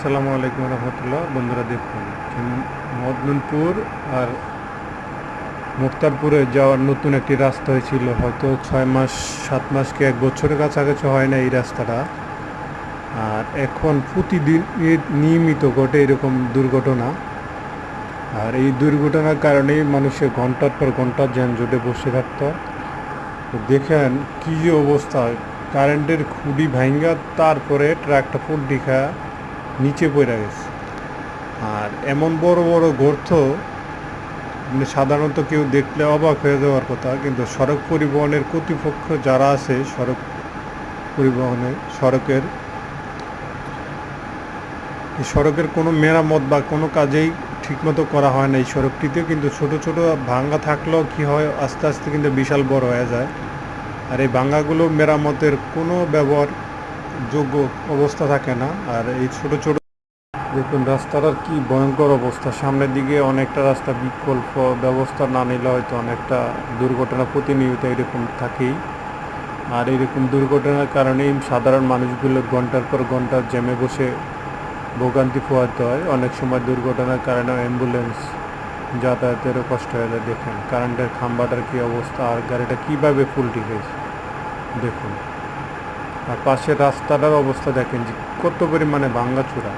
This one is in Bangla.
আসসালামু আলাইকুম রহমতুল্লাহ। বন্ধুরা দেখুন, মদনপুর আর মুক্তারপুরে যাওয়ার নতুন একটি রাস্তা হয়েছিল, হয়তো 6 মাস 7 মাস কি 1 বছরের কাছাকাছি হয় না এই রাস্তাটা। আর এখন প্রতিদিন নিয়মিত ঘটে এরকম দুর্ঘটনা। আর এই দুর্ঘটনার কারণেই মানুষের ঘন্টার পর ঘন্টা যানজটে বসে থাকতে হয়। তো দেখেন কী যে অবস্থা, কারেন্টের খুঁটি ভাঙ্গা তারপরে ট্রাকটা পোল্টি খায়া নিচে পড়ে গেছে। আর এমন বড় বড় গর্ত মানে সাধারণত কেউ দেখলে অবাক হয়ে যাওয়ার কথা, কিন্তু সড়ক পরিবহনের কর্তৃপক্ষ যারা আছে, সড়ক পরিবহনে এই সড়কের কোনো মেরামত বা কোনো কাজেই ঠিকমতো করা হয় না এই সড়কটিতে। কিন্তু ছোট ছোট ভাঙ্গা থাকলেও কি হয়, আস্তে আস্তে কিন্তু বিশাল বড় হয়ে যায়। আর এই ভাঙ্গাগুলো মেরামতের কোনো ব্যবহার যোগ্য অবস্থা থাকে না। আর এই ছোট ছোট দেখুন রাস্তাটার কি ভয়ঙ্কর অবস্থা। সামনের দিকে অনেকটা রাস্তা, বিকল্প ব্যবস্থা না নিলে হয়তো অনেকটা দুর্ঘটনা প্রতিনিয়ত এরকম থাকেই। আর এরকম দুর্ঘটনার কারণেই সাধারণ মানুষগুলো ঘন্টার পর ঘন্টা জ্যামে বসে ভোগান্তি পোহাতে হয়। অনেক সময় দুর্ঘটনার কারণে অ্যাম্বুলেন্স যাতায়াতেরও কষ্ট হয়ে যায়। দেখেন কারেন্টের খাম্বাটার কী অবস্থা, আর গাড়িটা কীভাবে ফুলটি হয়েছে দেখুন। আর পাশের রাস্তাটার অবস্থা দেখেন যে কত পরিমাণে ভাঙ্গাচোরা।